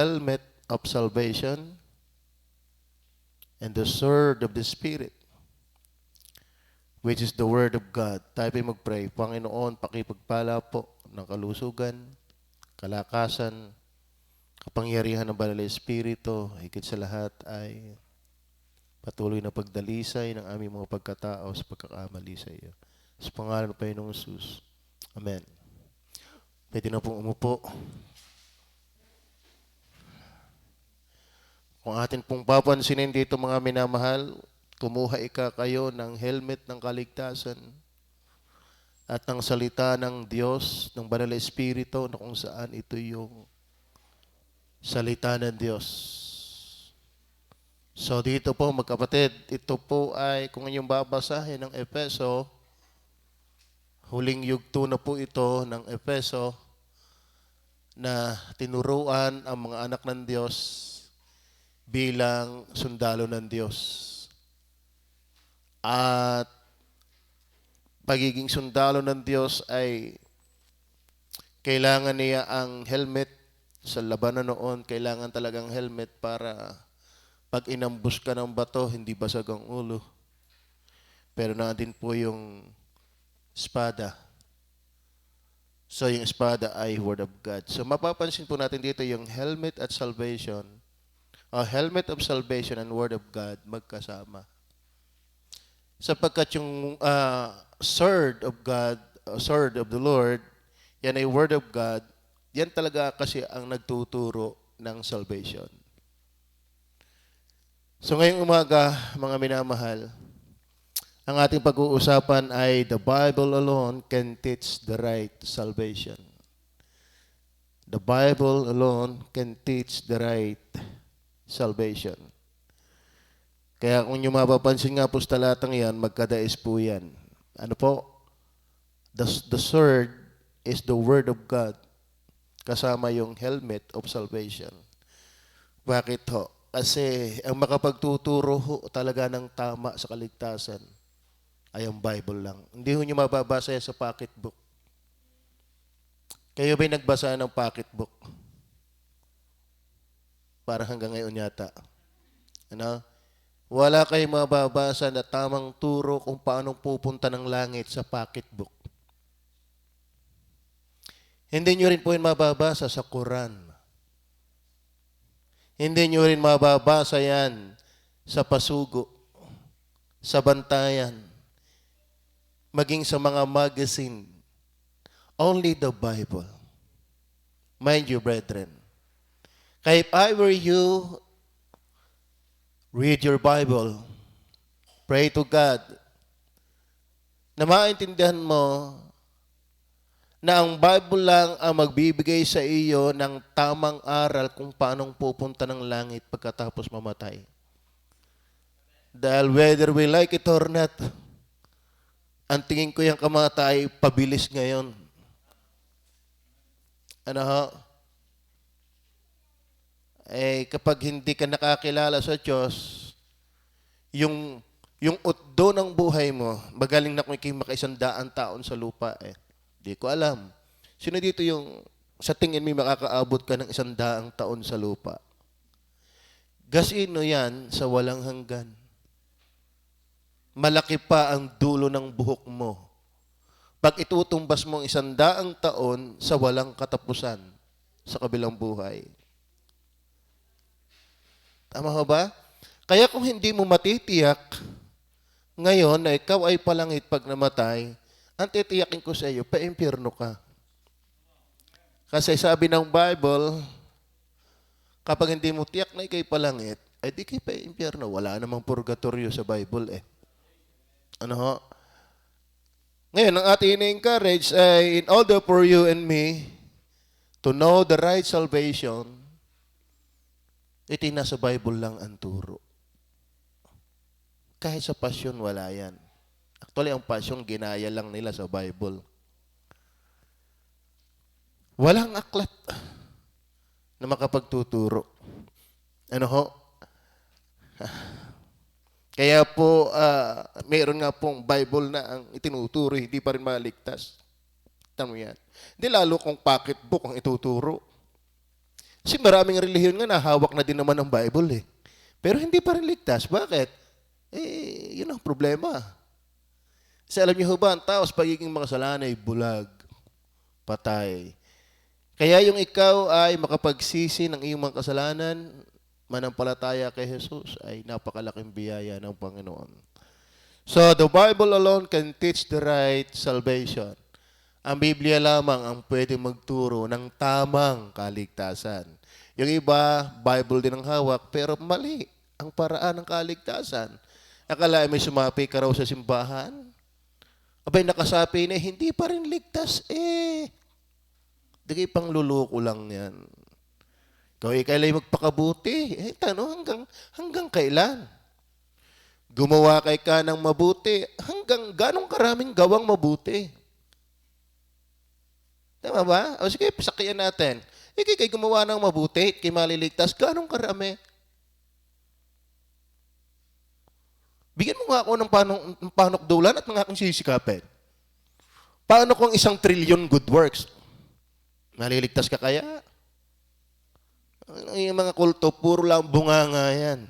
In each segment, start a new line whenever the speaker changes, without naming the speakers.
helmet of salvation and the sword of the Spirit, which is the Word of God. Tayo po'y mag-pray. Panginoon, pakipagpala po ng kalusugan, kalakasan, kapangyarihan ng Banal na Espiritu, higit sa lahat ay patuloy na pagdalisay ng aming mga pagkatao sa pagkakamali sa iyo. Sa pangalan ng Panginoong Jesus. Amen. Pwede na pong umupo. Kung atin pong papansinin dito mga minamahal, kumuha kayo ng helmet ng kaligtasan at ng salita ng Diyos, ng Banal na Espiritu na kung saan ito yung salita ng Diyos. So dito po magkapatid, ito po ay kung inyong babasahin ng Efeso, huling yugto na po ito ng Efeso na tinuruan ang mga anak ng Diyos bilang sundalo ng Diyos. At pagiging sundalo ng Diyos ay kailangan niya ang helmet. Sa labanan noon, kailangan talagang helmet para pag inambus ka ng bato, hindi basag ang ulo. Pero natin po yung espada. So yung espada ay Word of God. So mapapansin po natin dito yung helmet at salvation. Helmet of salvation and Word of God magkasama. Sapagkat yung sword of God, sword of the Lord, yan ay Word of God, yan talaga kasi ang nagtuturo ng salvation. So ngayong umaga, mga minamahal, ang ating pag-uusapan ay the Bible alone can teach the right salvation. The Bible alone can teach the right salvation. Kaya kung nyo mapapansin nga po sa talatang yan, magkadais po yan. Ano po? The sword is the Word of God. Kasama yung helmet of salvation. Bakit ho? Kasi ang makapagtuturo ho talaga ng tama sa kaligtasan ay ang Bible lang. Hindi ho nyo mababasa sa pocketbook. Kayo ba'y nagbasa ng pocketbook? Para hanggang ngayon yata. Ano? Wala kayong mababasa na tamang turo kung paano pupunta ng langit sa pocketbook. Hindi nyo rin po yun mababasa sa Quran. Hindi nyo rin mababasa yan sa pasugo, sa bantayan, maging sa mga magazine. Only the Bible. Mind you, brethren. Kaya if I were you, read your Bible. Pray to God na maintindihan mo na ang Bible lang ang magbibigay sa iyo ng tamang aral kung paanong pupunta ng langit pagkatapos mamatay. Dahil whether we like it or not, ang tingin ko yung kamatay pabilis ngayon. Ano ho? Kapag hindi ka nakakilala sa Diyos, yung utdo ng buhay mo, magaling na kung ikay maka-100 taon sa lupa Di ko alam. Sino dito yung sa tingin mo makakaabot ka ng 100 taon sa lupa? Gasino yan sa walang hanggan. Malaki pa ang dulo ng buhok mo. Pag itutumbas mo ang 100 taon sa walang katapusan sa kabilang buhay. Tama ho ba? Kaya kung hindi mo matitiyak, ngayon na ikaw ay palangit pag namatay, ang titiyakin ko sa iyo, pa-impyerno ka. Kasi sabi ng Bible, kapag hindi mo tiyak na ikay palangit, ay di kayo pa-impyerno. Wala namang purgatorio sa Bible Ano ho? Ngayon, ang ating ina-encourage ay in order for you and me to know the right salvation, ito nasa Bible lang ang turo. Kahit sa pasyon, wala yan. Actually, ang passion, ginaya lang nila sa Bible. Walang aklat na makapagtuturo. Ano ho? Kaya po, mayroon nga pong Bible na ang itinuturo, hindi pa rin maligtas. Tama yan. Hindi lalo kung pocketbook ang ituturo. Kasi maraming relihiyon nga nahawak na din naman ng Bible eh. Pero hindi pa rin ligtas. Bakit? Yun ang problema. Kasi alam niyo ba, ang tao sa pagiging makasalanan ay bulag, patay. Kaya yung ikaw ay makapagsisi ng iyong mga kasalanan, manampalataya kay Jesus, ay napakalaking biyaya ng Panginoon. So, the Bible alone can teach the right salvation. Ang Biblia lamang ang pwede magturo ng tamang kaligtasan. Yung iba, Bible din ang hawak, pero mali ang paraan ng kaligtasan. Akala may sumapi ka raw sa simbahan. Abay, nakasapi na, hindi pa rin ligtas Di pang luluko lang yan. Ikaw kailan magpakabuti? Tanong, hanggang kailan? Gumawa kay ka ng mabuti, hanggang ganong karaming gawang mabuti? Tama ba? O sige, pasakyan natin. Kay gumawa ng mabuti, kay maliligtas, ganong karami? Bigyan mo nga ako ng panukdulan at mga aking sisikapin. Paano kung 1 trillion good works? Maliligtas ka kaya? Yung mga kulto, puro lang bunganga yan.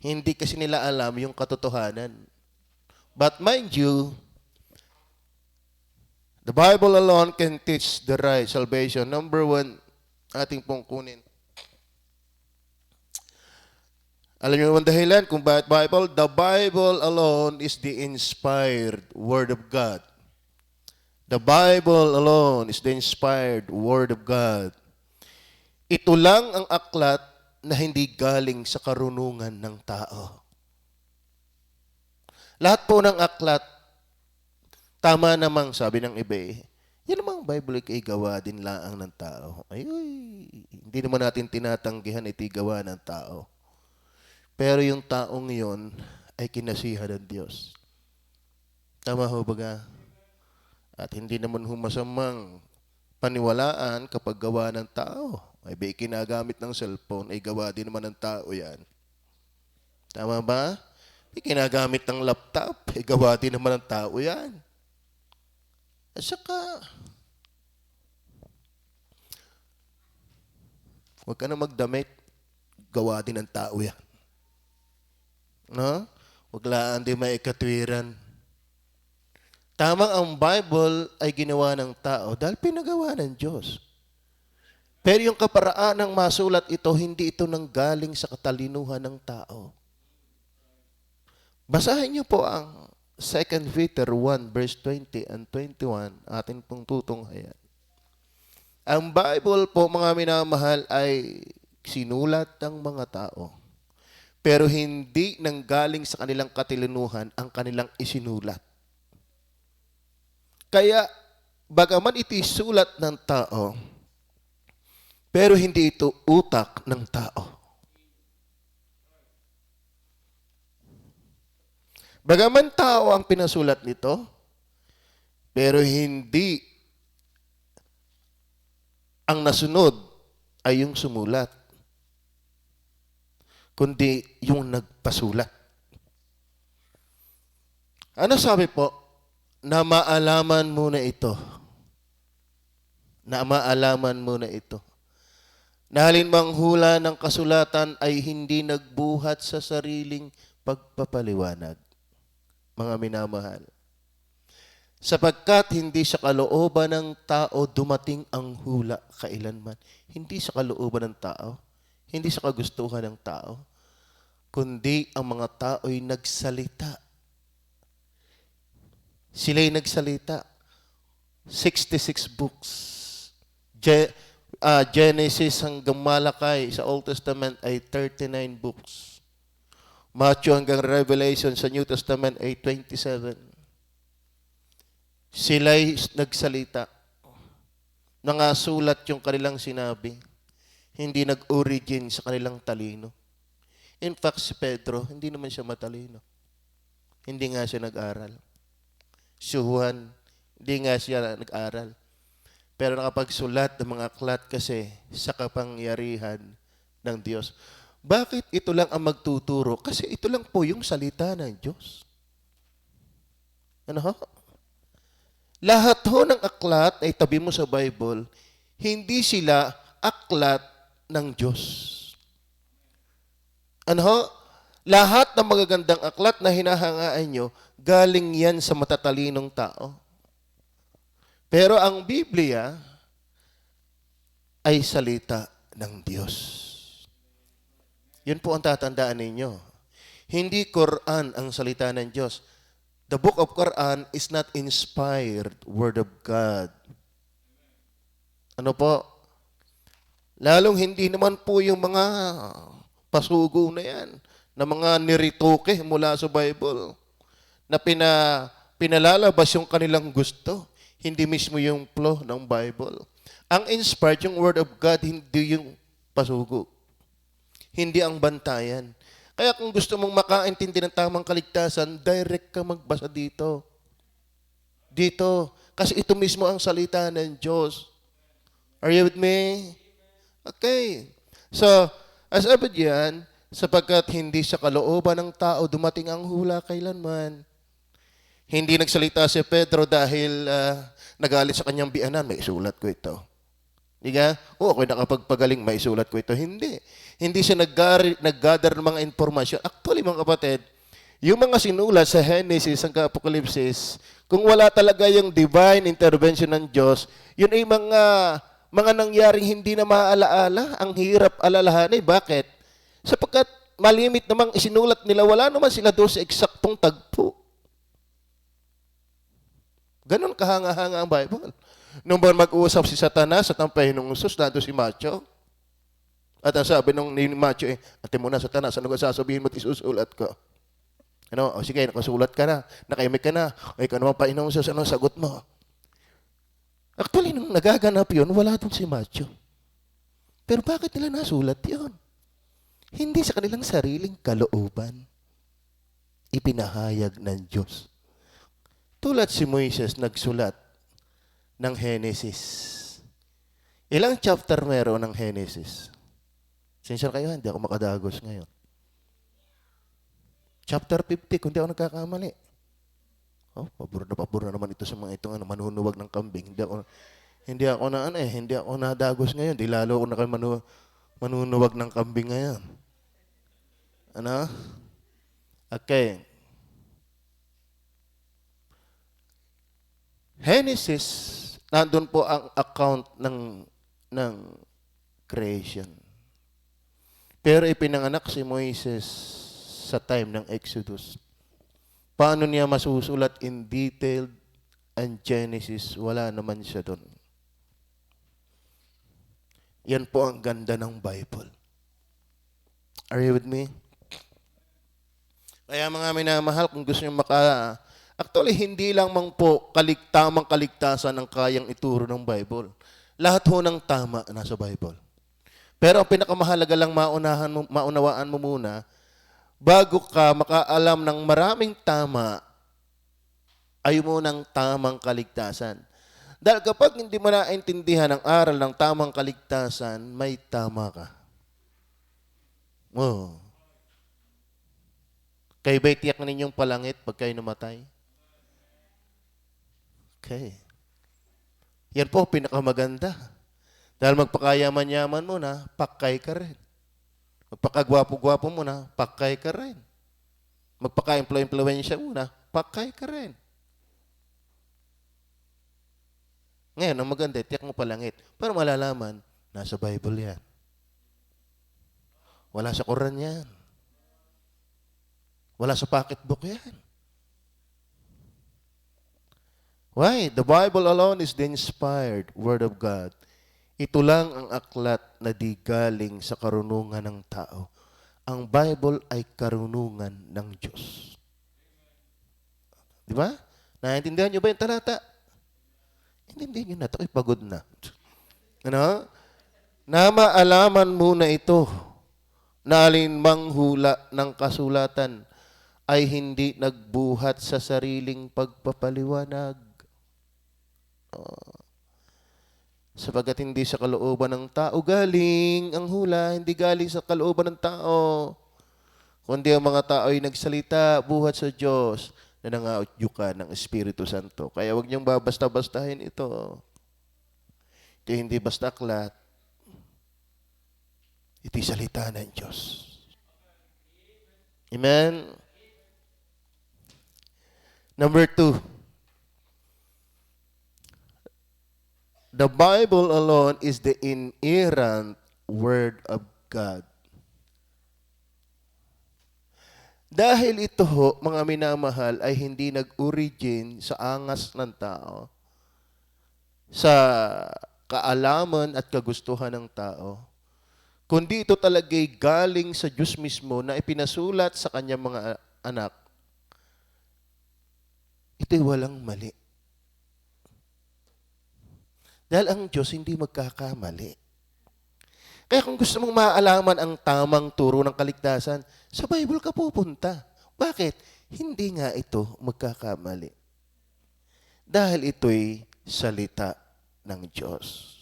Hindi kasi nila alam yung katotohanan. But mind you, the Bible alone can teach the right salvation. Number 1, ating pong kunin. Alam niyo naman dahilan kung bakit Bible? The Bible alone is the inspired Word of God. The Bible alone is the inspired Word of God. Ito lang ang aklat na hindi galing sa karunungan ng tao. Lahat po ng aklat, tama namang sabi ng iba yan namang Bible ay gawa din laang ng tao. Hindi naman natin tinatanggihan iti gawa ng tao. Pero yung taong yon ay kinasihan ng Diyos. Tama ho baga? At hindi naman humasamang paniwalaan kapag gawa ng tao. Ay kinagamit ng cellphone, ay gawa din naman ng tao yan. Tama ba? Kinagamit ng laptop, ay gawa din naman ng tao yan. At saka, huwag ka na magdamit, gawa din ng tao yan. No? Huwag laan din may ikatwiran. Tamang ang Bible ay ginawa ng tao dahil pinagawa ng Diyos. Pero yung kaparaan ng masulat ito, hindi ito nanggaling sa katalinuhan ng tao. Basahin niyo po ang 2 Peter 1 verse 20 and 21, atin pong tutunghayan. Ang Bible po, mga minamahal, ay sinulat ng mga tao. Pero hindi nanggaling sa kanilang katalinuhan ang kanilang isinulat. Kaya, bagaman iti sulat ng tao, pero hindi ito utak ng tao. Bagaman tao ang pinasulat nito, pero hindi ang nasunod ay yung sumulat, kundi yung nagpasulat. Ano sabi po? Na maalaman muna ito. Na maalaman muna ito. Na halimang hula ng kasulatan ay hindi nagbuhat sa sariling pagpapaliwanag. Mga minamahal. Sapagkat hindi sa kalooban ng tao dumating ang hula kailanman. Hindi sa kalooban ng tao, hindi sa kagustuhan ng tao, kundi ang mga tao'y nagsalita. Sila'y nagsalita. 66 books. Genesis hanggang Malakay sa Old Testament ay 39 books. Matthew hanggang Revelation sa New Testament ay 27. Sila'y nagsalita. Nangasulat yung kanilang sinabi. Hindi nag-origin sa kanilang talino. In fact, si Pedro, hindi naman siya matalino. Hindi nga siya nag-aral. Si Juan, hindi nga siya nag-aral. Pero nakapagsulat ng mga aklat kasi sa kapangyarihan ng Diyos. Bakit ito lang ang magtuturo? Kasi ito lang po yung salita ng Diyos. Ano ho? Lahat ho ng aklat ay tabi mo sa Bible, hindi sila aklat ng Diyos. Ano? Lahat ng magagandang aklat na hinahangaan nyo, galing yan sa matatalinong tao. Pero ang Biblia ay salita ng Diyos. Yun po ang tatandaan ninyo. Hindi Quran ang salita ng Diyos. The book of Quran is not inspired word of God. Ano po? Lalong hindi naman po yung mga pasugo na yan, na mga niritoke mula sa Bible, na pinalalabas yung kanilang gusto, hindi mismo yung flow ng Bible. Ang inspired, yung word of God, hindi yung pasugo. Hindi ang bantayan. Kaya kung gusto mong makaintindi ng tamang kaligtasan, direct ka magbasa dito. Dito. Kasi ito mismo ang salita ng Diyos. Are you with me? Okay. So, as sabi diyan, sapagkat hindi sa kalooban ng tao dumating ang hula kailanman. Hindi nagsalita si Pedro dahil nagalit sa kanyang bianan, may isulat ko ito. Diga? Ako'y nakapagpagaling, may isulat ko ito. Hindi. Hindi siya nag-gather ng mga informasyon. Actually, mga kapatid, yung mga sinulat sa Genesis hanggang Apocalypse, kung wala talaga yung divine intervention ng Diyos, yun ay mga nangyaring hindi na maaalaala. Ang hirap alalahanin. Bakit? Sapagkat malimit namang isinulat nila, wala naman sila doon sa eksaktong tagpo. Ganon kahanga-hanga ang Bible. Nung ba mag-uusap si Satanas at ang Panginoong Hesus, nandun si Macho. At ang sabi ni Macho, ate mo na, Satanas, ano ka sasabihin mo at isusulat ko? Ano? O sige, nakasulat ka na, nakaimik ka na. O ikaw naman, Panginoong Hesus, ano sagot mo? Actually, nung nagaganap yun, wala doon si Macho. Pero bakit nila nasulat yun? Hindi sa kanilang sariling kalooban. Ipinahayag ng Diyos. Tulad si Moises nagsulat ng Genesis. Ilang chapter meron ng Genesis? Sincere kayo, hindi ako makadagos ngayon. Chapter 50, kung di ako nagkakamali. Oh, pabor na naman ito sa mga itong manunuwag ng kambing. Hindi ako nadagos ngayon. Di lalo ako na kayo manunuwag ng kambing ngayon. Ano? Okay. Genesis, nandun po ang account ng creation. Pero ipinanganak si Moises sa time ng Exodus. Paano niya masusulat in detail ang Genesis? Wala naman siya doon. Yan po ang ganda ng Bible. Are you with me? Kaya mga minamahal, kung gusto niyo actually, hindi lang po tamang kaligtasan ang kayang ituro ng Bible. Lahat ho ng tama nasa Bible. Pero ang pinakamahalaga lang maunawaan mo muna, bago ka makaalam ng maraming tama, ay mo ng tamang kaligtasan. Dahil kapag hindi mo naintindihan ang aral ng tamang kaligtasan, may tama ka. Oh. Kayo ba'y tiyak ninyong palangit pag kayo namatay? Okay. Yan po, pinakamaganda. Dahil magpakayaman-yaman mo na, pakay ka rin. Magpakagwapo-gwapo mo na, pakay ka rin. Magpaka-influensya mo na, pakay ka rin. Ngayon, ang maganda, tiyak mo palangit. Para malalaman, nasa Bible yan. Wala sa Quran yan. Wala sa pocketbook yan. Why? The Bible alone is the inspired Word of God. Ito lang ang aklat na di galing sa karunungan ng tao. Ang Bible ay karunungan ng Diyos. Di ba? Naintindihan niyo ba yung talata? Intindihan niyo na. Ito ay pagod na. Ano? Na maalaman muna ito na alinmang hula ng kasulatan ay hindi nagbuhat sa sariling pagpapaliwanag. Sapagat hindi sa kalooban ng tao galing ang hula, hindi galing sa kalooban ng tao. Kundi ang mga tao ay nagsalita buhat sa Diyos na nangaudyukan ng Espiritu Santo. Kaya huwag niyong babasta-bastahin ito. Ito hindi basta aklat. Ito'y salita ng Diyos. Amen? Number 2, the Bible alone is the inerrant Word of God. Dahil ito ho, mga minamahal, ay hindi nag-origin sa angas ng tao, sa kaalaman at kagustuhan ng tao, kundi ito talaga'y galing sa Diyos mismo na ipinasulat sa kanyang mga anak. Ito'y walang mali. Dahil ang Diyos hindi magkakamali. Kaya kung gusto mong maalaman ang tamang turo ng kaligtasan, sa Bible ka pupunta. Bakit? Hindi nga ito magkakamali. Dahil ito'y salita ng Diyos.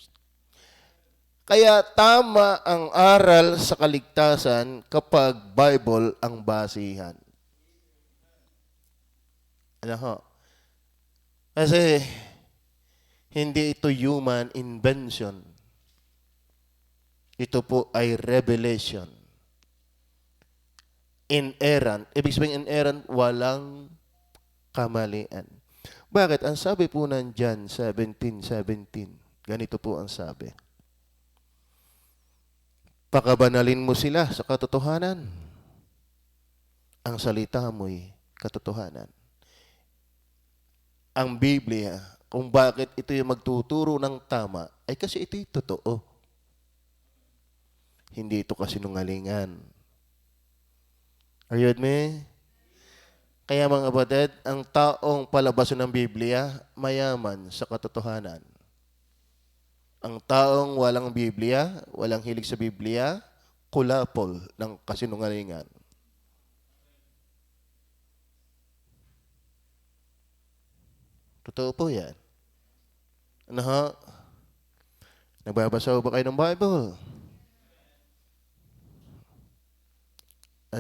Kaya tama ang aral sa kaligtasan kapag Bible ang basihan. Ano ho? Kasi hindi ito human invention. Ito po ay revelation. Inerrant. Ibig sabihin inerrant, walang kamalian. Bakit? Ang sabi po ng John 17:17, ganito po ang sabi. Pakabanalin mo sila sa katotohanan. Ang salita mo'y katotohanan. Ang Biblia, kung bakit ito yung magtuturo ng tama, ay kasi ito'y totoo. Hindi ito kasinungalingan. Are you with me? Kaya mga kapatid, ang taong palabaso ng Biblia, mayaman sa katotohanan. Ang taong walang Biblia, walang hilig sa Biblia, kulapol ng kasinungalingan. Totoo po yan. Ano ha? Nagbabasa ba kayo ng Bible?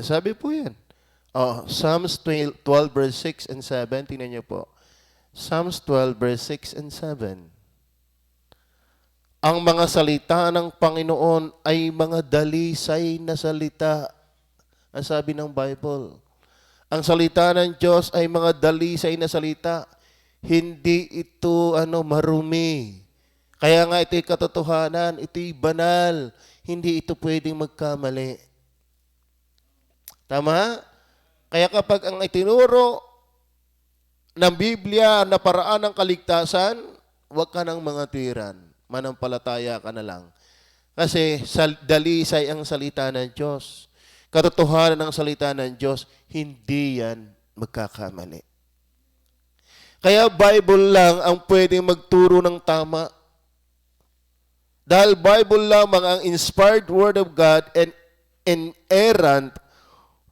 Sabi po yan. Psalms 12 verse 6 and 7. Tingnan niyo po. Psalms 12 verse 6 and 7. Ang mga salita ng Panginoon ay mga dalisay na salita. Ang sabi ng Bible. Ang salita ng Diyos ay mga dalisay na salita. Hindi ito marumi. Kaya nga ito'y katotohanan, ito'y banal. Hindi ito pwedeng magkamali. Tama? Kaya kapag ang itinuro ng Biblia na paraan ng kaligtasan, huwag ka nang mga tiran. Manampalataya ka na lang. Kasi dalisay ang salita ng Diyos. Katotohanan ng salita ng Diyos, hindi yan magkakamali. Kaya Bible lang ang pwedeng magturo ng tama. Dahil Bible lamang ang inspired Word of God and inerrant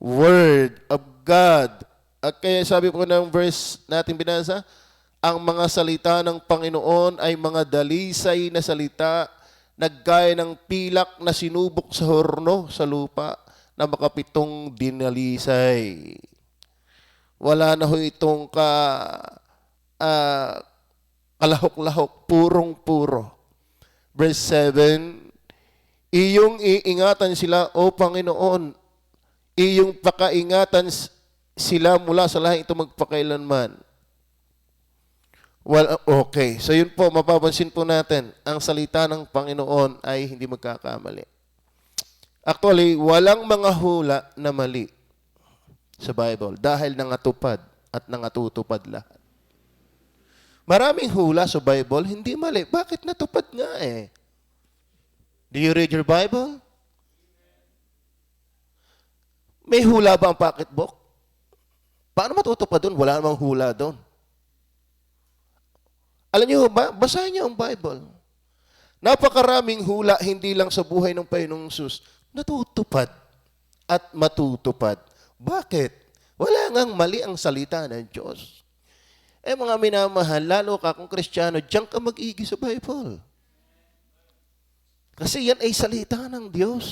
Word of God. At kaya sabi po ng verse natin binasa, ang mga salita ng Panginoon ay mga dalisay na salita, naggaya ng pilak na sinubok sa horno sa lupa na makapitong dinalisay. Wala na ho itong kalahok-lahok, purong-puro. Verse 7, iyong iingatan sila, O Panginoon, iyong pakaingatan sila mula sa lahing ito magpakailanman. Well, okay. So yun po, mapapansin po natin, ang salita ng Panginoon ay hindi magkakamali. Actually, walang mga hula na mali sa Bible dahil nangatupad at nangatutupad lahat. Maraming hula sa Bible, hindi mali. Bakit natupad nga eh? Do you read your Bible? May hula ba ang pocketbook? Paano matutupad doon? Wala namang hula doon. Alam niyo ba? Basahin niyo ang Bible. Napakaraming hula, hindi lang sa buhay ng Panginoong Hesus, natutupad at matutupad. Bakit? Wala ngang mali ang salita ng Diyos. Mga minamahal, lalo ka kung Kristiyano, diyan ka mag-igi sa Bible. Kasi yan ay salita ng Diyos.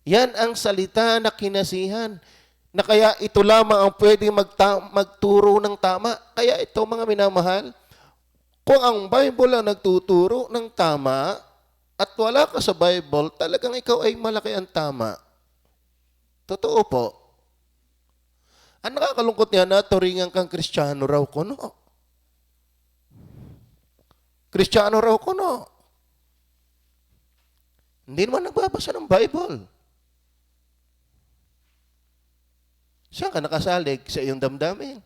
Yan ang salita na kinasihan, na kaya ito lamang ang pwedeng magturo ng tama. Kaya ito, mga minamahal, kung ang Bible ang nagtuturo ng tama, at wala ka sa Bible, talagang ikaw ay malaki ang tama. Totoo po. Ang nakakalungkot niya na turingan kang Kristiyano raw kuno. Kristiyano raw kuno. Hindi naman nagbabasa ng Bible. Saan ka nakasalig? Sa iyong damdamin.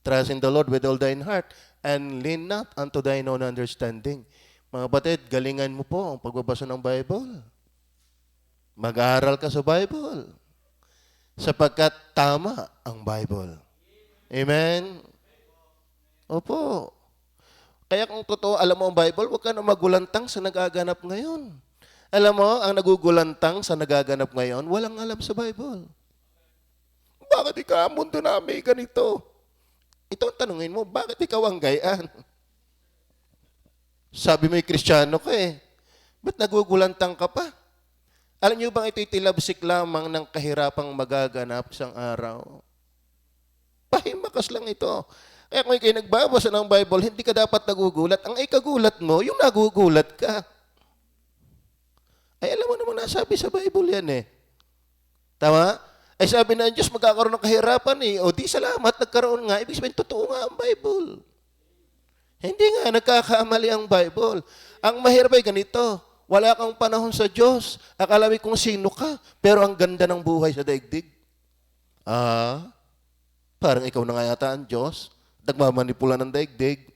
Trust in the Lord with all thine heart and lean not unto thine own understanding. Mga batid, galingan mo po ang pagbabasa ng Bible. Mag-aaral ka sa Bible. Sapagkat tama ang Bible. Amen? Opo. Kaya kung totoo, alam mo ang Bible, huwag ka na magulantang sa nagaganap ngayon. Alam mo, ang nagugulantang sa nagaganap ngayon, walang alam sa Bible. Bakit ikaw ang mundo namin ganito? Ito ang tanungin mo, bakit ikaw ang gayaan? Sabi mo Kristiyano ka eh. Ba't nagugulantang ka pa? Alam niyo bang ito'y tilabsik lamang ng kahirapang magaganap isang araw? Pahimakas lang ito. Kaya kung ikay nagbabasa ng Bible, hindi ka dapat nagugulat. Ang ikagulat mo, yung nagugulat ka. Ay alam mo naman nasabi sa Bible yan eh. Tama? Ay sabi na ang Diyos magkakaroon ng kahirapan eh. O di salamat, nagkaroon nga. Ibig sabihin, totoo nga ang Bible. Hindi nga, nagkakamali ang Bible. Ang mahirap ay ganito. Wala kang panahon sa Diyos. Akala mo kung sino ka. Pero ang ganda ng buhay sa daigdig. Parang ikaw na nga yata ang Diyos. Nagmamanipula ng daigdig.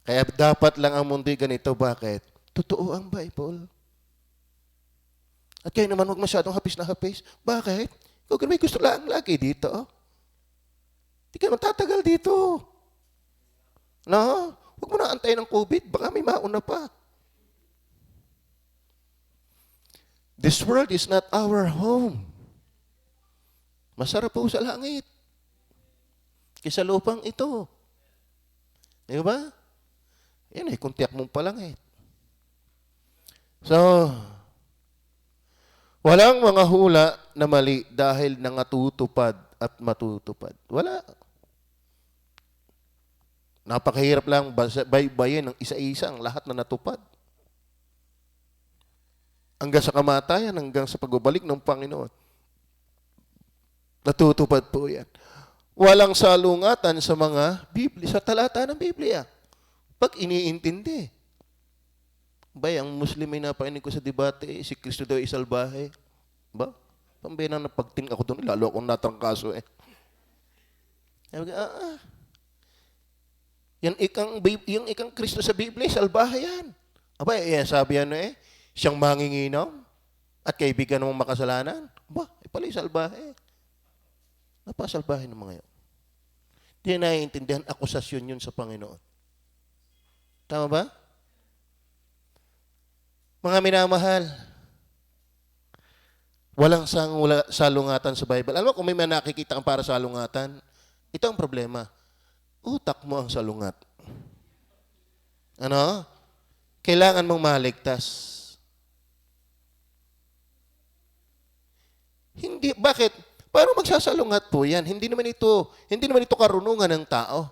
Kaya dapat lang ang mundo ganito. Bakit? Totoo ang Bible. At kayo naman huwag masyadong hapis na hapis. Bakit? Ikaw may gusto lang lagi dito. Hindi ka naman tatagal dito. No? Huwag mo na antayin ng COVID. Baka may mauna pa. This world is not our home. Masarap po sa langit. Kisa lupang ito. Di ba? Yan eh, kung tiyak mong palangit. So, walang mga hula na mali dahil nangatutupad at matutupad. Wala. Napakahirap lang baybayin ng isa-isa ang lahat na natupad. Hanggang sa kamatayan, hanggang sa pagbabalik ng Panginoon. Natutupad po yan. Walang salungatan sa mga Biblia, sa talata ng Biblia. Pag iniintindi. Bay, ang Muslim ay napainig ko sa debate, si Kristo daw ay salbahe. Ba? Pambena na pagting ako doon, lalo akong natrangkaso eh. Yung ikang Kristo sa Biblia, salbahe yan. Aba, sabi yan eh, siyang manginginom at kaibigan ng makasalanan. Ba, pala'y salbahe. Napasalbahe ng mga yun. Hindi naiintindihan, akusasyon yun sa Panginoon. Tama ba? Mga minamahal, walang salungatan sa Bible. Alam mo, kung may nakikita kang para salungatan, ito ang problema. Utak mo ang salungat. Ano? Kailangan mong maligtas. Hindi, bakit? Paano magsasalungat po yan? Hindi naman ito karunungan ng tao.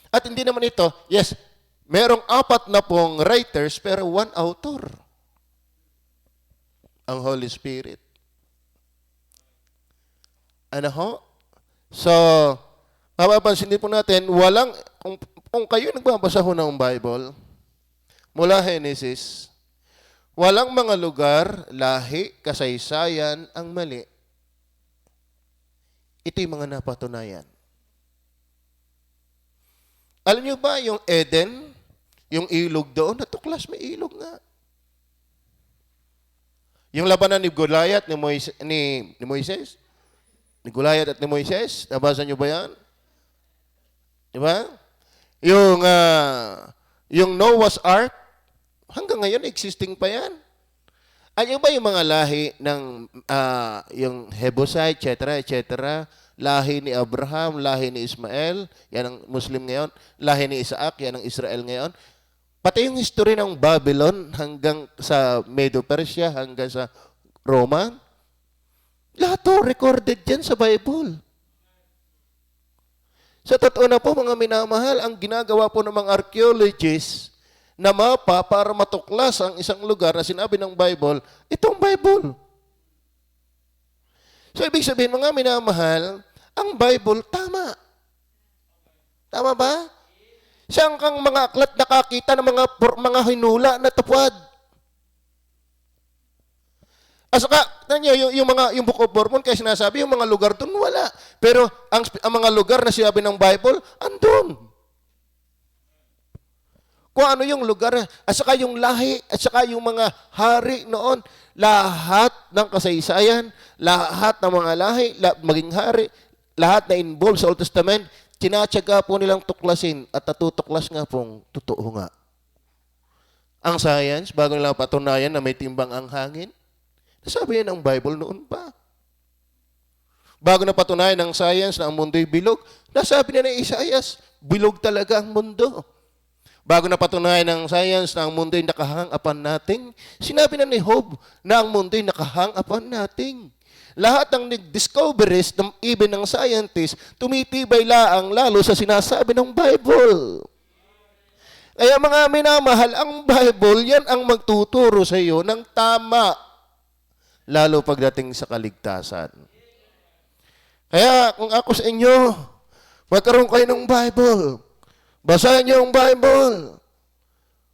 At hindi naman ito, yes, merong 4 na pong writers, pero 1 author. Ang Holy Spirit. Ano ho? So, mapapansin din po natin, kung kayo nagbabasa ho ng Bible, mula Genesis, walang mga lugar, lahi, kasaysayan ang mali. Ito yung mga napatunayan. Alam niyo ba, yung Eden, yung ilog doon, natuklas, may ilog nga. Yung labanan ni Goliath, ni Moises, ni Goliath at ni Moises, nabasa niyo ba yan? Di ba? Yung Noah's Ark, hanggang ngayon, existing pa yan. Ano ba yung mga lahi ng yung Jebusite, etc., lahi ni Abraham, lahi ni Ismael, yan ang Muslim ngayon, lahi ni Isaac, yan ang Israel ngayon. Pati yung history ng Babylon hanggang sa Medo-Persia, hanggang sa Roma, lahat to recorded dyan sa Bible. Sa totoo na po, mga minamahal, ang ginagawa po ng mga archaeologists, na mapa para matuklas ang isang lugar na sinabi ng Bible, itong Bible. So, ibig sabihin, mga minamahal, ang Bible, tama. Tama ba? Siyang kang mga aklat nakakita ng mga hinula na tupad. Saka, yung Book of Mormon, kaya sinasabi, yung mga lugar doon, wala. Pero ang mga lugar na sinabi ng Bible, andun. Kung ano yung lugar, at saka yung lahi, at saka yung mga hari noon, lahat ng kasaysayan, lahat ng mga lahi, maging hari, lahat na involved sa Old Testament, tinatyaga po nilang tuklasin at natutuklas nga pong totoo nga. Ang science, bago nilang patunayan na may timbang ang hangin, nasabi yan ang Bible noon pa. Bago na patunayan ng science na ang mundo'y bilog, nasabi na ng Isaias, bilog talaga ang mundo. Bago na patunayan ng science na ang mundo'y nakahang-apan natin, sinabi na ni Job na ang mundo'y nakahang-apan natin. Lahat ng discoveries, even ng scientists, tumitibay laang lalo sa sinasabi ng Bible. Kaya mga minamahal, ang Bible, yan ang magtuturo sa iyo ng tama, lalo pagdating sa kaligtasan. Kaya kung ako sa inyo, magkaroon kayo ng Bible. Basahin niyo ang Bible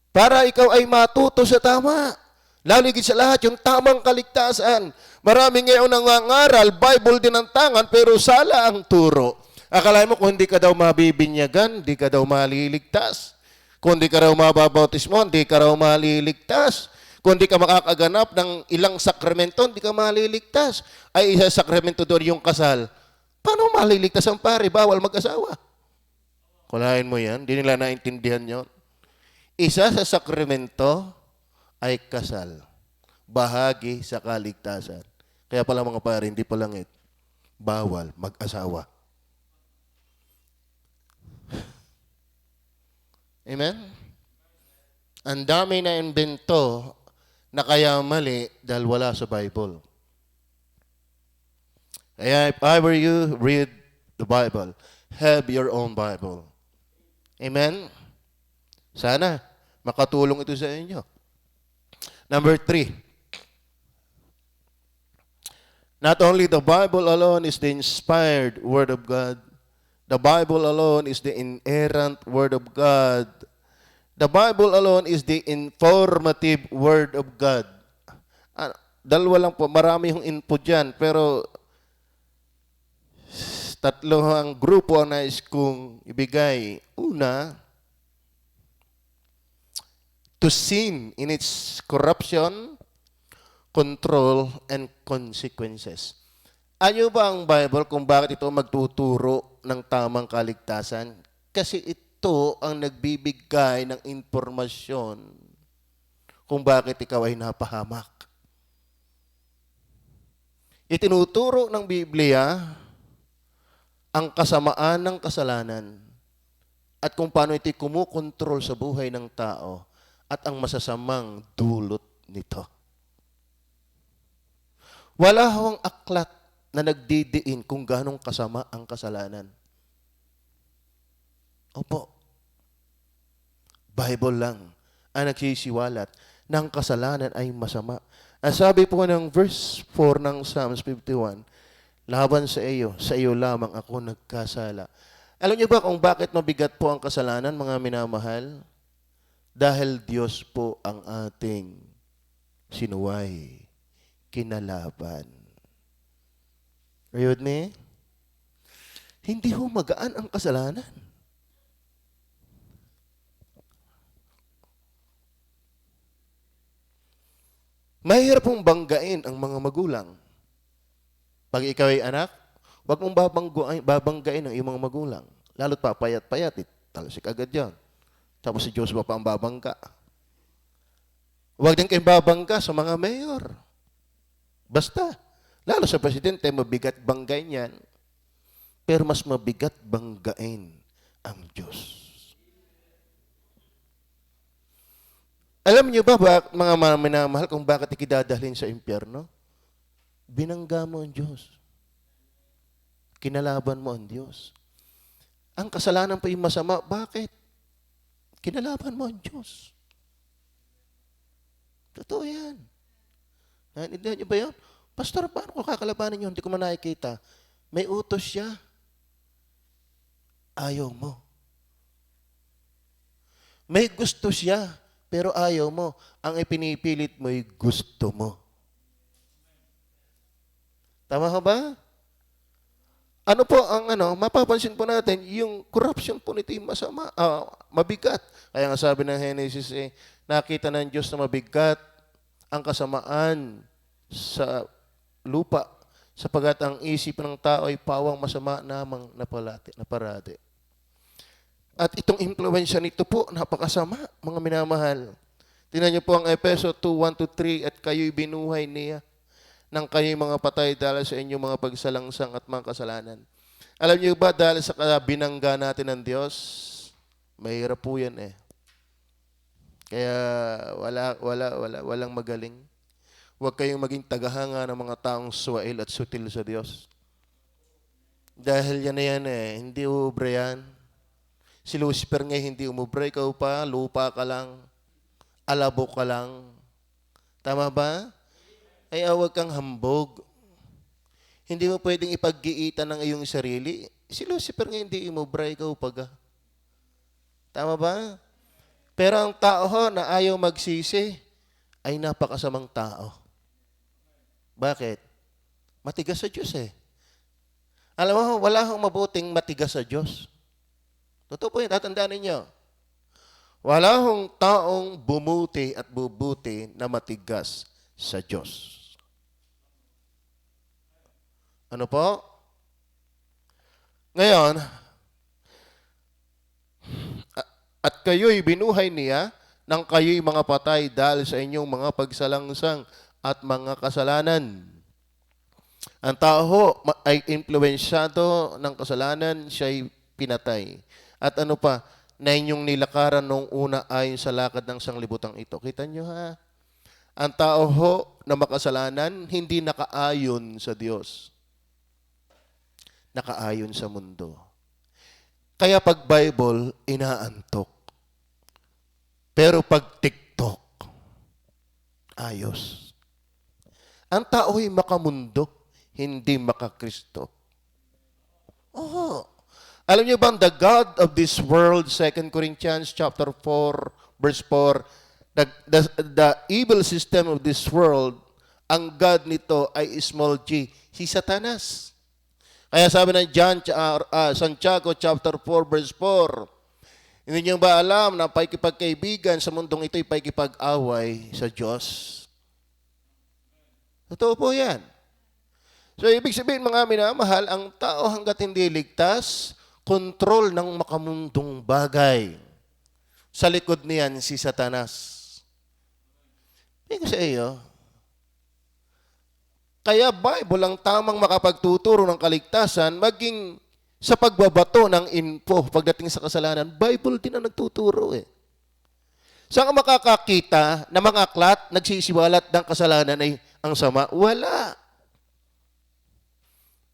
para ikaw ay matuto sa tama. Lalo higit sa lahat, yung tamang kaligtasan. Marami ngayon nangangaral, Bible din ang tangan, pero sala ang turo. Akala mo kung hindi ka daw mabibinyagan, hindi ka daw maliligtas. Kung hindi ka raw mababautismo, hindi ka raw maliligtas. Kung hindi ka makakaganap ng ilang sakramento, hindi ka maliligtas. Ay isa sakramento doon yung kasal. Paano maliligtas ang pare? Bawal mag-asawa. Kulahin mo yan, hindi nila naintindihan yon. Isa sa sakramento ay kasal. Bahagi sa kaligtasan. Kaya pala mga pare, hindi pa langit. Bawal mag-asawa. Amen? Ang dami na invento na kaya mali dahil wala sa Bible. Kaya if I were you, read the Bible. Have your own Bible. Amen? Sana makatulong ito sa inyo. Number 3. Not only the Bible alone is the inspired Word of God, the Bible alone is the inerrant Word of God. The Bible alone is the informative Word of God. Dalawa lang po, marami yung input dyan, pero tatlo ang grupo ang nais kong ibigay. Una, to sin in its corruption, control, and consequences. Ano ba ang Bible kung bakit ito magtuturo ng tamang kaligtasan? Kasi ito ang nagbibigay ng impormasyon kung bakit ikaw ay napahamak. Itinuturo ng Biblia ang kasamaan ng kasalanan at kung paano ito'y kumukontrol sa buhay ng tao at ang masasamang dulot nito. Wala hong aklat na nagdidiin kung ganong kasama ang kasalanan. Opo. Bible lang ang nagsisiwalat na ang kasalanan ay masama. Ang sabi po ng verse 4 ng Psalms 51, laban sa iyo lamang ako nagkasala. Alam niyo ba kung bakit mabigat po ang kasalanan, mga minamahal? Dahil Diyos po ang ating sinuway, kinalaban. Are you with me? Hindi ho magaan ang kasalanan. Mahirap pong banggain ang mga magulang. Pag ikaw ay anak, huwag mong babanggain ang iyong mga magulang. Lalo't papayat-payat, talasik agad yan. Tapos si Diyos pa ang babangga. Huwag din kayong babangga sa mga mayor. Basta. Lalo sa presidente, mabigat banggain yan. Pero mas mabigat banggain ang Diyos. Alam niyo ba, mga minamahal, kung bakit ikidadalhin sa impyerno? Binangga mo ang Diyos. Kinalaban mo ang Diyos. Ang kasalanan pa yung masama, bakit? Kinalaban mo ang Diyos. Totoo yan. Naintindihan niyo ba yun? Pastor, paano ko kakalabanin yun? Hindi ko man nakikita. May utos siya. Ayaw mo. May gusto siya, pero ayaw mo. Ang ipinipilit mo'y gusto mo. Tama ba? Ano po ang mapapansin po natin, yung corruption po nito yung masama, mabigat. Kaya nga sabi ng Genesis, nakita ng Diyos na mabigat ang kasamaan sa lupa, sapagat ang isip ng tao ay pawang masama namang naparati. At itong impluwensya nito po, napakasama, mga minamahal. Tingnan niyo po ang Efeso 2:1-3, at kayo'y binuhay niya nang kayo'y mga patay dahil sa inyong mga pagsalangsang at mga kasalanan. Alam niyo ba, dahil sa binangga natin ng Diyos, mahirap po yan eh. Kaya walang magaling. Huwag kayong maging tagahanga ng mga taong suwail at sutil sa Diyos. Dahil yan na yan eh, hindi ubra yan. Si Lucifer nga hindi umubra, ikaw pa, lupa ka lang, alabo ka lang. Tama ba? Ay huwag kang hambog. Hindi mo pwedeng ipag-iitan ng iyong sarili. Si Lucifer nga hindi umubra, ikaw pa. Tama ba? Pero ang tao na ayaw magsisi ay napakasamang tao. Bakit? Matigas sa Diyos eh. Alam mo, wala akong mabuting matigas sa Diyos. Totoo po yun, tatandaan ninyo. Wala akong taong bumuti at bubuti na matigas sa Diyos. Ano po? Ngayon, at kayo'y binuhay niya nang kayo'y mga patay dahil sa inyong mga pagsalangsang at mga kasalanan. Ang tao ay impluwensyado ng kasalanan, siya'y pinatay. At ano pa, na inyong nilakaran noong una ayon sa lakad ng sanglibutang ito. Kita nyo ha? Ang tao na makasalanan, hindi nakaayon sa Diyos. Nakaayon sa mundo. Kaya pag Bible, inaantok. Pero pag TikTok, ayos. Ang tao ay makamundo, hindi makakristo. Alam niyo ba, the God of this world, 2 Corinthians chapter 4, verse 4, the evil system of this world, ang God nito ay small g, si Satanas. Kaya sabi ng Santiago chapter 4, verse 4, hindi niyo ba alam na pakikipagkaibigan sa mundong ito'y pakikipag-away sa Diyos? Totoo po yan. So, ibig sabihin, mga minamahal, ang tao hanggat hindi ligtas, kontrol ng makamundong bagay. Sa likod niyan, si Satanas. Hindi ko sa iyo. Kaya Bible ang tamang makapagtuturo ng kaligtasan, maging sa pagbabato ng info pagdating sa kasalanan, Bible din ang nagtuturo eh. Saan ka makakakita na mga aklat nagsisiwalat ng kasalanan ay ang sama? Wala.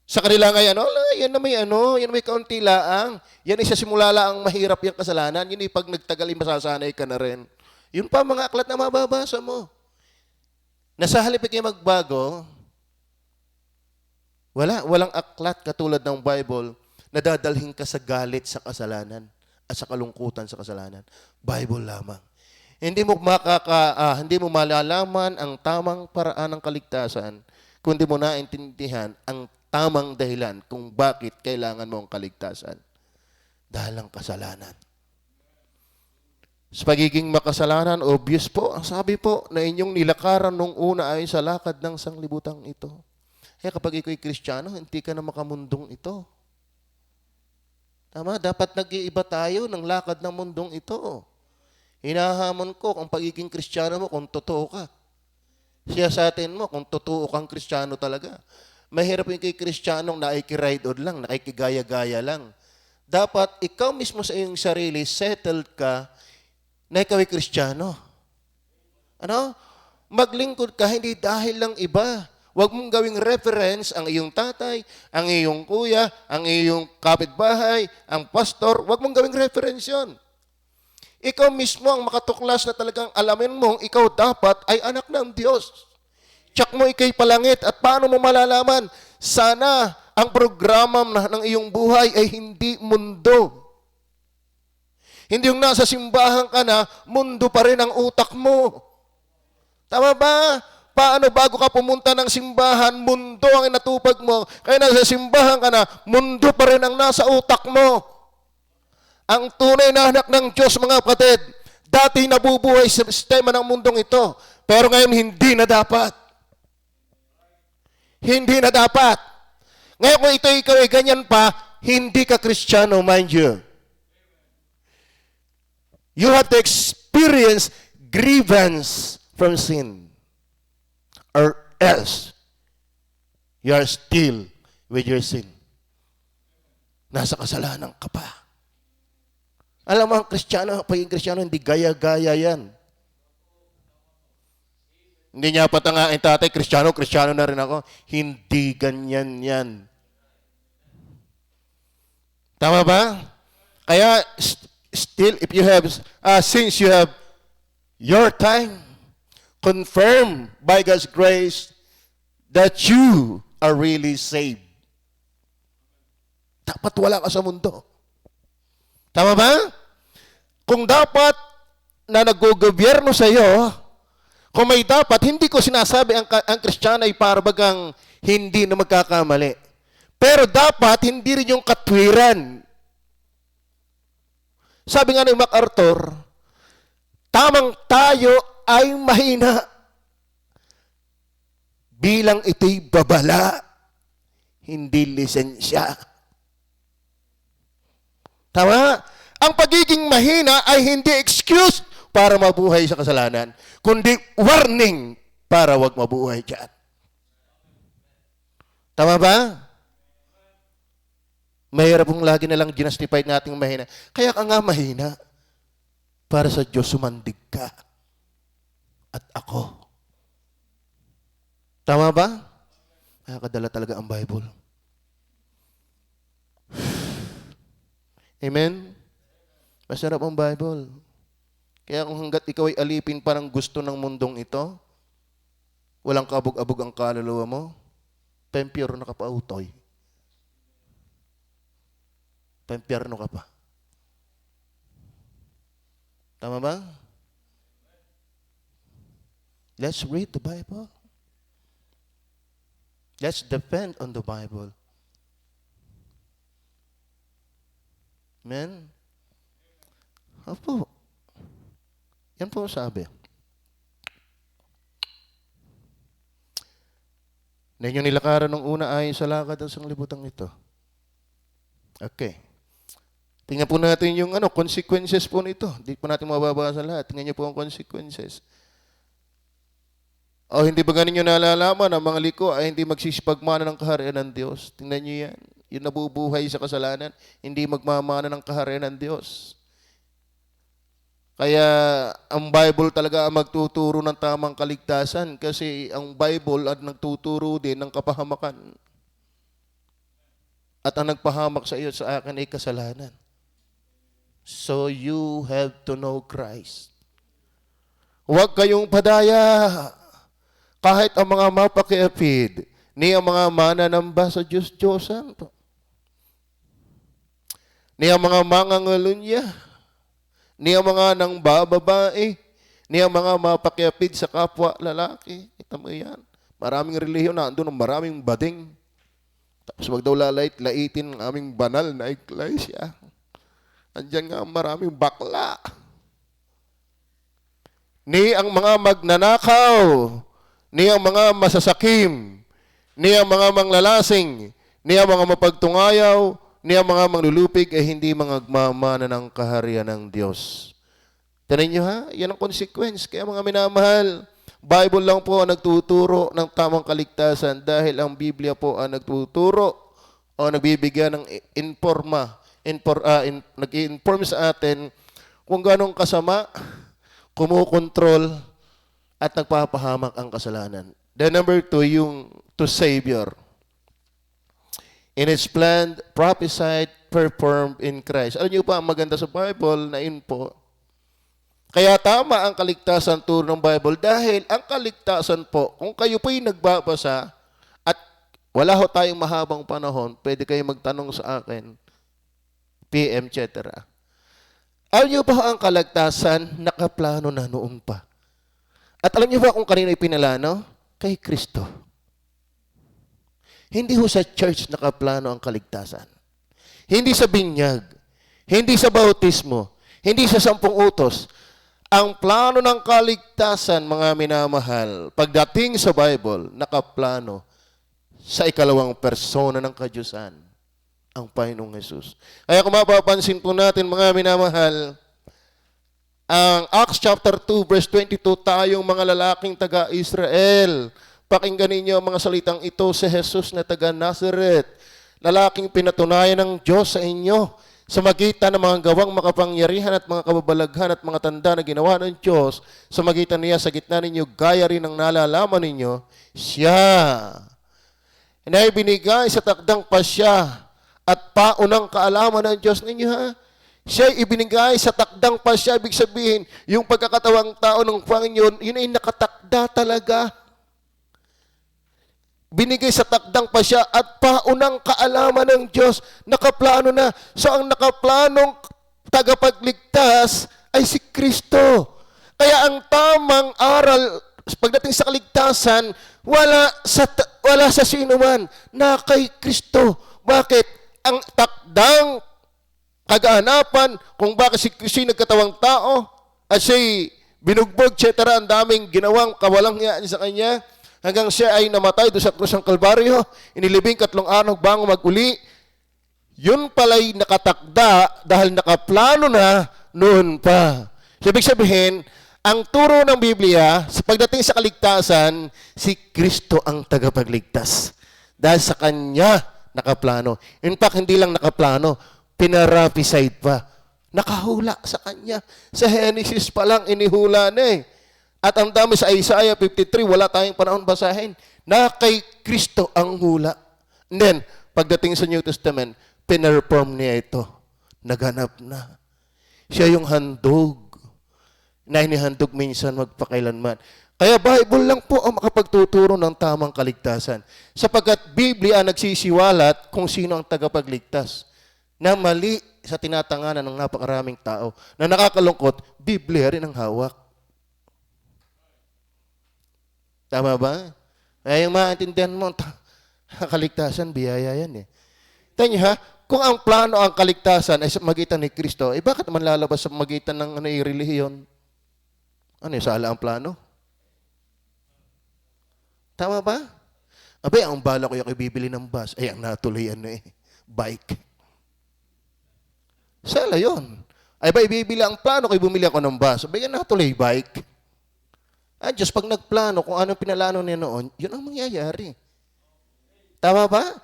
Sa kanila ngayon, yan na may kaunti laang. Yan ay sa simula laang mahirap yung kasalanan. Yun ay pag nagtagal, masasanay ka na rin. Yun pa mga aklat na mababasa mo. Nasa halip kayo magbago, walang aklat katulad ng Bible na dadalhin ka sa galit sa kasalanan at sa kalungkutan sa kasalanan. Bible lamang. Hindi mo malalaman ang tamang paraan ng kaligtasan kundi mo naintindihan ang tamang dahilan kung bakit kailangan mo ang kaligtasan. Dahil ang kasalanan. Sa pagiging makasalanan, obvious po, ang sabi po na inyong nilakaran nung una ay sa lakad ng sanglibutang ito. Kaya kapag ikaw ay Kristiyano, hindi ka na makamundong ito. Tama? Dapat nag-iiba tayo ng lakad ng mundong ito. Hinahamon ko kung pagiging Kristiyano mo kung totoo ka. Siya sa atin mo kung totoo kang Kristiyano talaga. Mahirap yung kay Kristiyanong nakikiride on lang, nakikigaya-gaya lang. Dapat ikaw mismo sa iyong sarili, settled ka na ikaw ay Kristiyano. Maglingkod ka, hindi dahil lang iba. Huwag mong gawing reference ang iyong tatay, ang iyong kuya, ang iyong kapitbahay, ang pastor. Huwag mong gawing reference yun. Ikaw mismo ang makatuklas na talagang alamin mong ikaw dapat ay anak ng Diyos. Tsak mo ikay palangit at paano mo malalaman? Sana ang programa ng iyong buhay ay hindi mundo. Hindi yung nasa simbahan ka na, mundo pa rin ang utak mo. Tama ba? Paano bago ka pumunta ng simbahan, mundo ang inatupag mo. Kaya nasa simbahan ka na, mundo pa rin ang nasa utak mo. Ang tunay na anak ng Diyos, mga kapatid, dati nabubuhay sa sistema ng mundong ito, pero ngayon hindi na dapat. Hindi na dapat. Ngayon kung ikaw ay ganyan pa, hindi ka Kristiyano, mind you. You have to experience grievance from sin. Or else, you are still with your sin. Nasa kasalanan ka pa. Alam mo, ang Kristiyano, pagiging Kristiyano, hindi gaya-gaya yan. Hindi niya patangain, tatay, Kristiyano na rin ako. Hindi ganyan yan. Tama ba? Kaya, still, if you have, since you have your time, confirmed by God's grace that you are really saved. Dapat wala ka sa mundo. Tama ba? Kung dapat na nag-gobyerno sa iyo, kung may dapat, hindi ko sinasabi ang Kristiyano ay para bagang hindi na magkakamali. Pero dapat, hindi rin yung katwiran. Sabi nga ni MacArthur, tamang tayo ay mahina. Bilang ito'y babala, hindi lisensya. Tama? Ang pagiging mahina ay hindi excuse para mabuhay sa kasalanan, kundi warning para wag mabuhay dyan. Tama ba? Mahirap pong lagi na lang ginastify nating mahina. Kaya ka nga mahina. Para sa Diyos sumandig ka. At ako. Tama ba? Nakakadala talaga ang Bible. Amen? Masarap ang Bible. Kaya kung hanggat ikaw ay alipin parang gusto ng mundong ito, walang kabog-abog ang kaluluwa mo, tempyerno na ka pa, utoy. Tempyerno ka pa. Tama ba? Let's read the Bible. Let's depend on the Bible. Amen? Opo. Yan po sabi. Na inyong nilakaran ng una ayon sa lakad ng sanglibutan ito. Okay. Tingnan po natin yung consequences po nito. Hindi po natin mababasa lahat. Tingnan niyo po ang consequences. O hindi ba ganin nyo nalalaman ang mga liko ay hindi magsisipagmana ng kaharian ng Diyos? Tingnan nyo yan. Yung nabubuhay sa kasalanan, hindi magmamana ng kaharian ng Diyos. Kaya ang Bible talaga ang magtuturo ng tamang kaligtasan kasi ang Bible at nagtuturo din ng kapahamakan. At ang nagpahamak sa iyo sa akin ay kasalanan. So you have to know Christ. Huwag kayong padaya. Kahit ang mga mapakiapid, ni ang mga mananamba sa Diyos-Diyosan, ni ang mga mangangalunya, ni ang mga nang bababae, ni ang mga mapakiapid sa kapwa lalaki. Kita mo yan. Maraming relihiyon na andun, maraming bading. Tapos wag daw laitin ang aming banal na iglesia. Andiyan nga maraming bakla. Ni ang mga magnanakaw, ni ang mga masasakim, ni ang mga manglalasing, ni ang mga mapagtungayaw, ni ang mga manglulupig ay hindi magmamana ng kaharian ng Diyos. Tanin nyo ha? Yan ang consequence. Kaya mga minamahal, Bible lang po ang nagtuturo ng tamang kaligtasan dahil ang Biblia po ang nagtuturo o nagbibigyan ng nag-i-inform sa atin kung ganong kasama, kumukontrol, at nagpapahamak ang kasalanan. Then number 2, yung to Savior. In His plan, prophesied, performed in Christ. Alam niyo pa, ang maganda sa Bible na info, Kaya tama ang kaligtasan turo ng Bible dahil ang kaligtasan po, kung kayo po'y nagbabasa at wala ho tayong mahabang panahon, pwede kayo magtanong sa akin, PM, etc. Alam niyo ba ang kaligtasan nakaplano na noon pa? At alam niyo ba kung kanino ipinalano? Kay Kristo. Hindi ho sa church nakaplano ang kaligtasan. Hindi sa binyag. Hindi sa bautismo. Hindi sa 10 utos. Ang plano ng kaligtasan, mga minamahal, pagdating sa Bible, nakaplano sa ikalawang persona ng kadyusan, ang Panginoong Hesus. Kaya kung mapapansin po natin, mga minamahal, ang Acts chapter 2, verse 22, tayong mga lalaking taga-Israel. Pakinggan ninyo ang mga salitang ito, si Jesus na taga-Nazareth, lalaking pinatunayan ng Diyos sa inyo, sa magitan ng mga gawang makapangyarihan at mga kababalaghan at mga tanda na ginawa ng Diyos, sa magitan niya sa gitna ninyo, gaya rin ang nalalaman ninyo, siya na ibinigay sa takdang pasya at paunang kaalaman ng Diyos ninyo, ha? Siya ibinigay sa takdang pasya, ibig sabihin, yung pagkakatawang tao ng Panginoon, yun ay nakatakda talaga. Binigay sa takdang pasya at paunang kaalaman ng Diyos, nakaplano na. So ang nakaplanong tagapagligtas ay si Kristo. Kaya ang tamang aral pagdating sa kaligtasan, wala sa sino man, na kay Kristo. Bakit? Ang takdang kaganapan kung bakit si Kristo nagkatawang tao at siya'y binugbog, etc. Ang daming ginawang kawalangyaan sa kanya hanggang siya ay namatay doon sa krus ng Kalbaryo, inilibing 3 araw bago mag-uli. Yun pala'y nakatakda dahil nakaplano na noon pa. So, ibig sabihin, ang turo ng Biblia sa pagdating sa kaligtasan, si Kristo ang tagapagligtas. Dahil sa Kanya nakaplano. In fact, hindi lang nakaplano, pinarapiside pa. Nakahula sa Kanya. Sa Genesis pa lang, inihula na eh. At ang dami sa Isaiah 53, wala tayong panahon basahin, na kay Kristo ang hula. And then, pagdating sa New Testament, pinarform niya ito. Naganap na. Siya yung handog na hinihandog minsan magpakailanman. Kaya Bible lang po ang makapagtuturo ng tamang kaligtasan. Sapagkat Biblia nagsisiwalat kung sino ang tagapagligtas. Na mali sa tinatanganan ng napakaraming tao. Na nakakalungkot, Biblia rin ang hawak. Tama ba? Kaya yung maintindihan mo, kaligtasan, biyaya yan eh. Tingnan ha, kung ang plano ang kaligtasan ay sa magitan ni Kristo, eh bakit man lalabas sa magitan ng relihiyon? Ano yung sala ang plano? Tama ba? Abay, ang bala ko yung ibibili ng bus. Ay, ang natuloyan na eh. Bike. Sala yun. Ay ba, ibibili ang plano kung bumili ako ng bus. Abay, natuloy bike. Ah, just pag nagplano, kung anong pinalano niya noon, yun ang mangyayari. Tama ba?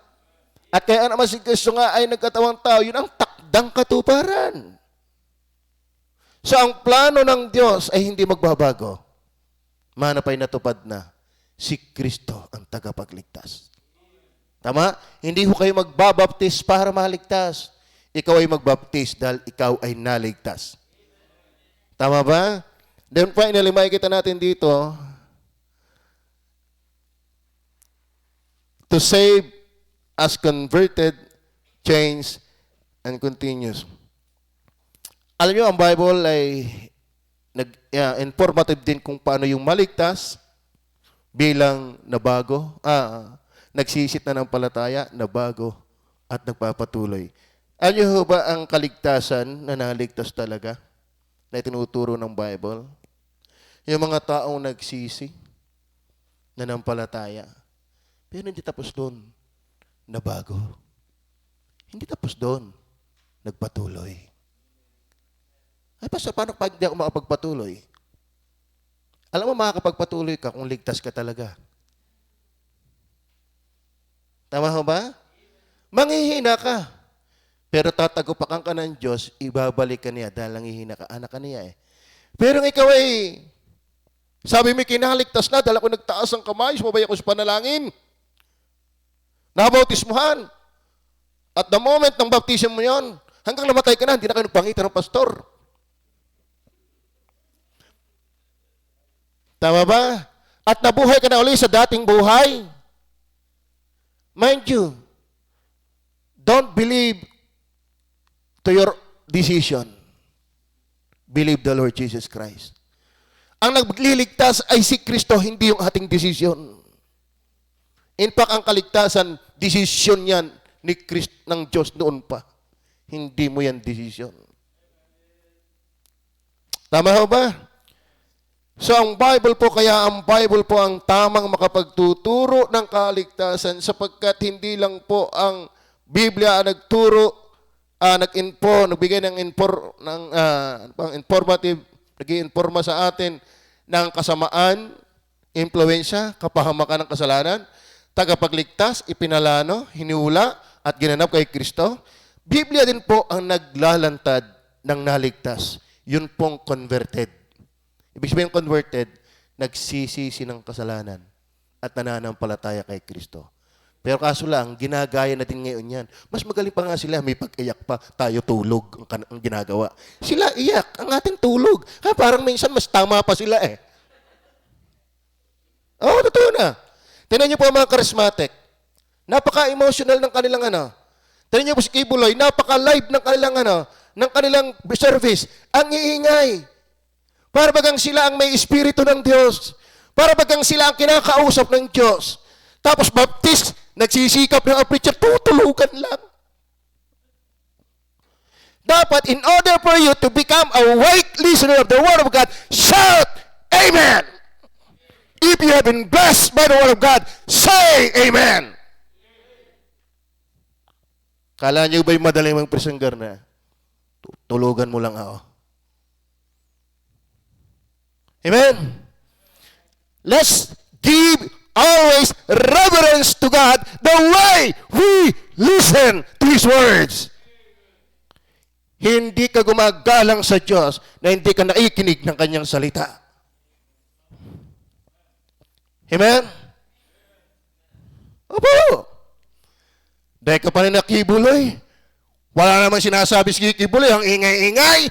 At kaya naman si Kristo nga ay nagkatawang tao, yun ang takdang katuparan. So ang plano ng Diyos ay hindi magbabago. Manapay natupad na si Kristo ang tagapagligtas. Tama? Hindi ho kayo magbabaptis para maligtas. Ikaw ay magbaptis dahil ikaw ay naligtas. Tama ba? Then finally, makikita natin dito, to save as converted, change, and continues. Alam nyo, ang Bible ay informative din kung paano yung maligtas bilang nabago, nagsisit na ng palataya, nabago, at nagpapatuloy. Alam nyo ba ang kaligtasan na naligtas talaga na itinuturo ng Bible? Yung mga taong nagsisi, na nampalataya, pero hindi tapos doon, nabago. Hindi tapos doon, nagpatuloy. Ay, Pastor, paano pag hindi ako makapagpatuloy? Alam mo, makakapagpatuloy ka kung ligtas ka talaga. Tama ho ba? Manghihina ka. Pero tatagupakan ka ng Diyos, ibabalik ka niya dahil nanghihina ka. Anak ka niya eh. Pero ikaw ay, sabi mo kinaligtas na dahil ako nagtaas ang kamay, sumabay ako sa panalangin. Nabautismuhan. At the moment ng baptism mo yon, hanggang namatay ka na, hindi na kayo nagpangita ng pastor. Tama ba? At nabuhay ka na uli sa dating buhay. Mind you, don't believe to your decision. Believe the Lord Jesus Christ. Ang nagliligtas ay si Kristo, hindi yung ating desisyon. In fact, ang kaligtasan, desisyon yan ng Diyos noon pa. Hindi mo yan desisyon. Tama ho ba? So ang Bible po, kaya ang Bible po ang tamang makapagtuturo ng kaligtasan sapagkat hindi lang po ang Biblia ang nagturo, nagbigay ng informative, nag-iinforma sa atin ng kasamaan, impluwensya, kapahamakan ng kasalanan, tagapagligtas, ipinalano, hiniula, at ginanap kay Kristo. Biblia din po ang naglalantad ng naligtas. Yun pong converted. Ibig sabihin converted, nagsisisi ng kasalanan at nananampalataya kay Kristo. Pero kaso lang, ginagaya natin ngayon yan. Mas magaling pa nga sila, may pag-iyak pa, tayo tulog ang ginagawa. Sila iyak, ang ating tulog. Parang minsan mas tama pa sila eh. Oo, totoo na. Tingnan niyo po ang mga charismatic. Napaka-emotional ng kanilang Tingnan niyo po si Kibuloy, napaka-live ng kanilang service. Ang iingay. Para bagang sila ang may espiritu ng Diyos. Para bagang sila ang kinakausap ng Diyos. Tapos baptist, nagsisikap ng preacher, tutulugan lang. Dapat, in order for you to become a awake listener of the Word of God, shout, Amen! If you have been blessed by the Word of God, say Amen! Kala niyo ba'y madaling magpresenggar na? Tulugan mo lang ako. Amen? Let's give always reverence to God the way we listen to His words. Hindi ka gumagalang sa Diyos na hindi ka nakikinig ng Kanyang salita. Amen? Opo. Dahil ka pa rin nakibuloy. Wala naman sinasabi si Kibuloy, ang ingay-ingay.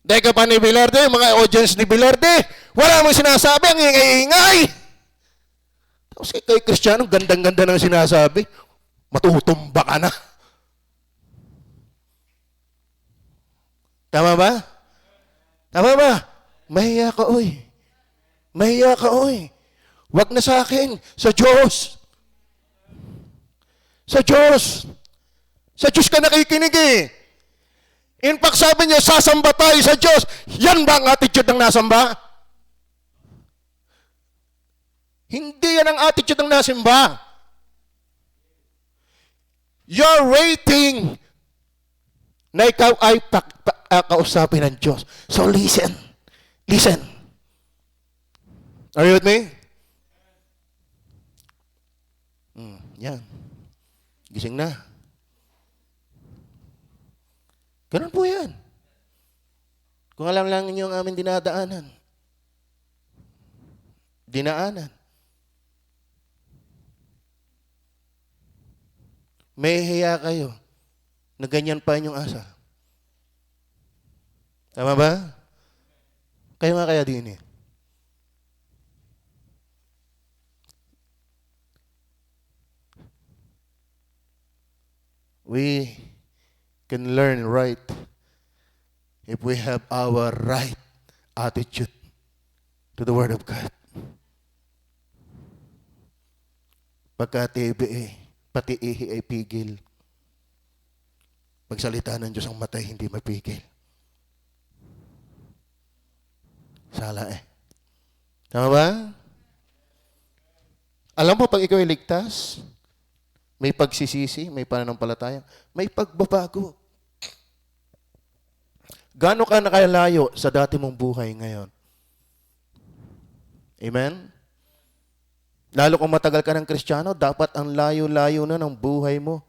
Dahil ka pa ni Bilarde, mga audience ni Bilarde, wala naman sinasabi, ang ingay-ingay. Tapos kay Kristiyano, gandang-ganda ng sinasabi, matutumba ka na. Tama ba? Tama ba? Mahiya ka, oy. Mahiya ka, oy. Wag na sa akin, sa Diyos. Sa Diyos. Sa Diyos ka nakikinig eh. In fact, sabi niya, sasamba tayo sa Diyos. Yan ba ang attitude ng nasamba? Hindi yan ang attitude ng nasimba. You're waiting na ikaw ay kausapin ng Diyos. So listen. Listen. Are you with me? Yan. Gising na. Ganun po yan. Kung alam lang ninyo ang aming dinaanan. May hiya kayo na ganyan pa inyong asa. Tama ba? Kayo nga kaya din eh. We can learn right if we have our right attitude to the Word of God. Pagka pati ihi ay pigil. Pagsalita ng Diyos ang matay, hindi mapigil. Sala eh. Tama ba? Alam mo, pag ikaw ay ligtas, may pagsisisi, may pananampalataya, may pagbabago. Gaano ka nakalayo sa dati mong buhay ngayon? Amen? Lalo kung matagal ka ng Kristiyano, dapat ang layo-layo na ng buhay mo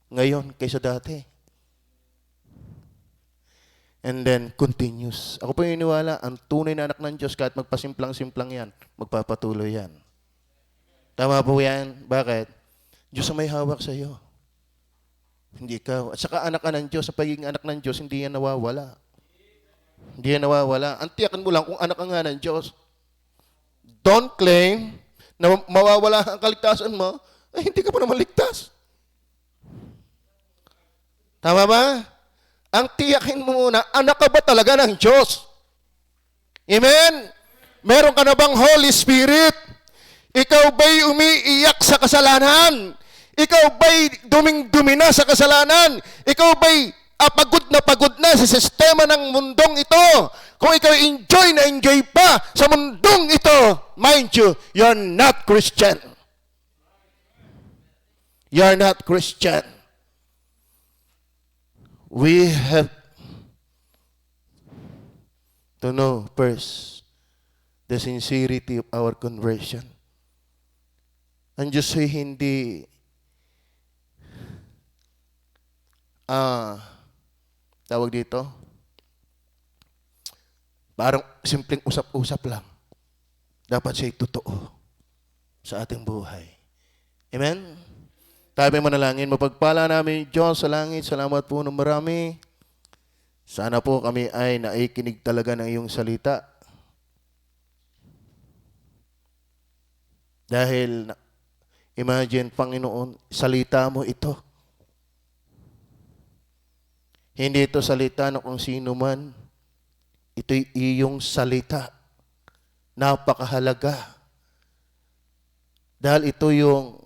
ngayon kaysa dati. And then, continues. Ako po iniwala, ang tunay na anak ng Diyos, kahit magpasimplang-simplang yan, magpapatuloy yan. Tama po yan? Bakit? Diyos ang may hawak sa iyo. Hindi ikaw. At saka anak ka ng Diyos, sa pagiging anak ng Diyos, hindi yan nawawala. Hindi yan nawawala. Ang tiyakan mo lang kung anak ka nga ng Diyos. Don't claim na mawawala ang kaligtasan mo, ay hindi ka pa naman ligtas. Tama ba? Ang tiyakin mo muna, anak ka ba talaga ng Diyos? Amen? Meron ka na bang Holy Spirit? Ikaw ba'y umiiyak sa kasalanan? Ikaw ba'y duming-dumi na sa kasalanan? Ikaw ba'y pagod na sa sistema ng mundong ito? Kung ikaw enjoy na enjoy pa sa mundong ito, mind you, you're not Christian. You're not Christian. We have to know first the sincerity of our conversion. Ang Diyos ay hindi tawag dito, parang simpleng usap-usap lang. Dapat siya'y totoo sa ating buhay. Amen? Tayo manalangin, mapagpala namin Diyos sa langit. Salamat po ng marami. Sana po kami ay naikinig talaga ng iyong salita. Dahil, imagine, Panginoon, salita mo ito. Hindi ito salita ng kung sino man. Ito'y iyong salita. Napakahalaga. Dahil ito yung